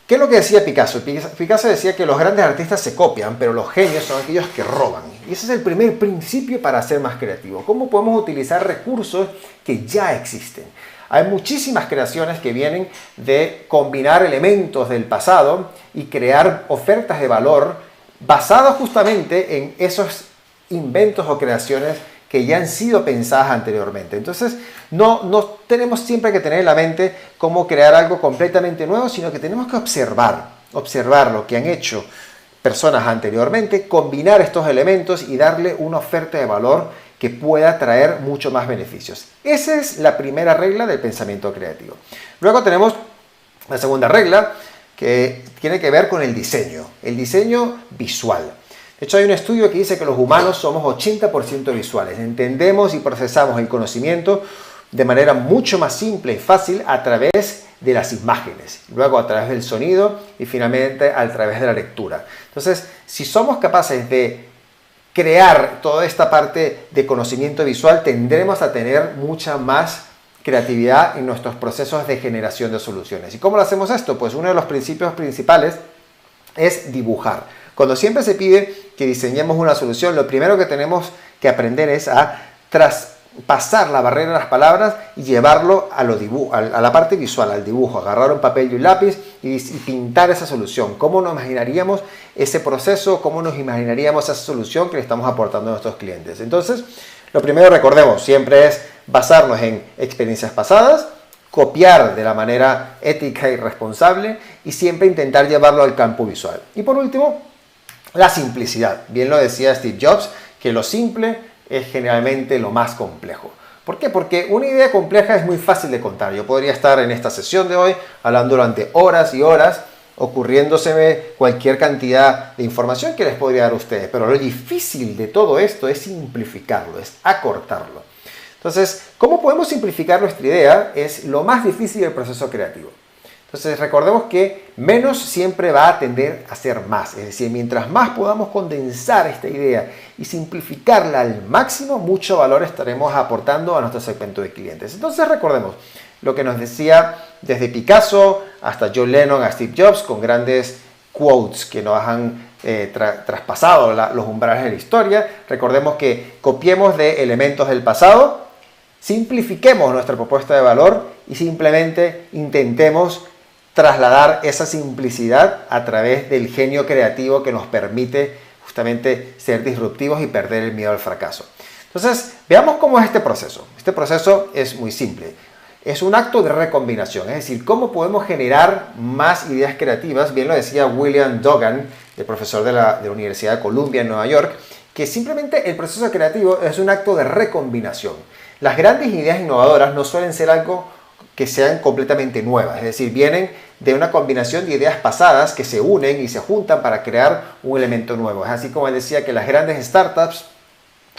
¿Qué es lo que decía Picasso? Picasso decía que los grandes artistas se copian, pero los genios son aquellos que roban. Y ese es el primer principio para ser más creativo. ¿Cómo podemos utilizar recursos que ya existen? Hay muchísimas creaciones que vienen de combinar elementos del pasado y crear ofertas de valor basadas justamente en esos inventos o creaciones que ya han sido pensadas anteriormente. Entonces, no tenemos siempre que tener en la mente cómo crear algo completamente nuevo, sino que tenemos que observar lo que han hecho personas anteriormente, combinar estos elementos y darle una oferta de valor que pueda traer mucho más beneficios. Esa es la primera regla del pensamiento creativo. Luego tenemos la segunda regla, que tiene que ver con el diseño visual. De hecho, hay un estudio que dice que los humanos somos 80% visuales. Entendemos y procesamos el conocimiento de manera mucho más simple y fácil a través de las imágenes, luego a través del sonido y finalmente a través de la lectura. Entonces, si somos capaces de crear toda esta parte de conocimiento visual, tendremos a tener mucha más creatividad en nuestros procesos de generación de soluciones. ¿Y cómo lo hacemos esto? Pues uno de los principios principales es dibujar. Cuando siempre se pide que diseñemos una solución, lo primero que tenemos que aprender es a traspasar la barrera de las palabras y llevarlo a la parte visual, al dibujo, agarrar un papel y un lápiz y pintar esa solución. ¿Cómo nos imaginaríamos ese proceso? ¿Cómo nos imaginaríamos esa solución que le estamos aportando a nuestros clientes? Entonces, lo primero, recordemos, siempre es basarnos en experiencias pasadas, copiar de la manera ética y responsable y siempre intentar llevarlo al campo visual. Y por último, la simplicidad. Bien lo decía Steve Jobs, que lo simple es generalmente lo más complejo. ¿Por qué? Porque una idea compleja es muy fácil de contar. Yo podría estar en esta sesión de hoy hablando durante horas y horas, ocurriéndoseme cualquier cantidad de información que les podría dar a ustedes. Pero lo difícil de todo esto es simplificarlo, es acortarlo. Entonces, ¿cómo podemos simplificar nuestra idea? Es lo más difícil del proceso creativo. Entonces, recordemos que menos siempre va a tender a ser más. Es decir, mientras más podamos condensar esta idea y simplificarla al máximo, mucho valor estaremos aportando a nuestro segmento de clientes. Entonces, recordemos lo que nos decía desde Picasso hasta John Lennon, a Steve Jobs, con grandes quotes que nos han traspasado los umbrales de la historia. Recordemos que copiemos de elementos del pasado, simplifiquemos nuestra propuesta de valor y simplemente intentemos trasladar esa simplicidad a través del genio creativo que nos permite justamente ser disruptivos y perder el miedo al fracaso. Entonces, veamos cómo es este proceso. Este proceso es muy simple. Es un acto de recombinación, es decir, cómo podemos generar más ideas creativas. Bien lo decía William Dogan, el profesor de la Universidad de Columbia en Nueva York, que simplemente el proceso creativo es un acto de recombinación. Las grandes ideas innovadoras no suelen ser algo que sean completamente nuevas, es decir, vienen de una combinación de ideas pasadas que se unen y se juntan para crear un elemento nuevo. Es así como él decía que las grandes startups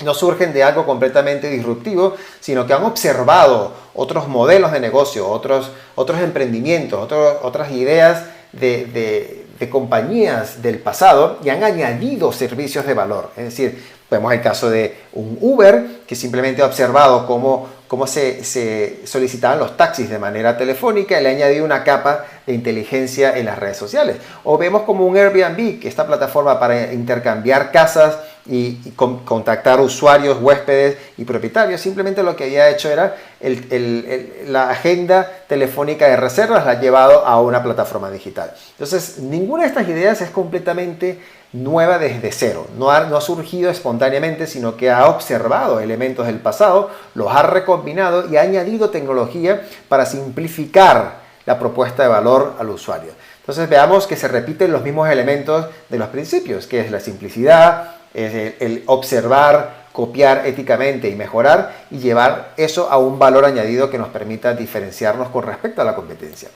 no surgen de algo completamente disruptivo, sino que han observado otros modelos de negocio, otros emprendimientos, otras ideas de compañías del pasado y han añadido servicios de valor. Es decir, vemos el caso de un Uber que simplemente ha observado cómo se solicitaban los taxis de manera telefónica y le ha añadido una capa de inteligencia en las redes sociales. O vemos como un Airbnb, que esta plataforma para intercambiar casas y contactar usuarios, huéspedes y propietarios, simplemente lo que había hecho era la agenda telefónica de reservas, la ha llevado a una plataforma digital. Entonces, ninguna de estas ideas es completamente nueva desde cero, no ha surgido espontáneamente, sino que ha observado elementos del pasado, los ha recombinado y ha añadido tecnología para simplificar la propuesta de valor al usuario. Entonces veamos que se repiten los mismos elementos de los principios, que es la simplicidad, es el observar, copiar éticamente y mejorar y llevar eso a un valor añadido que nos permita diferenciarnos con respecto a la competencia.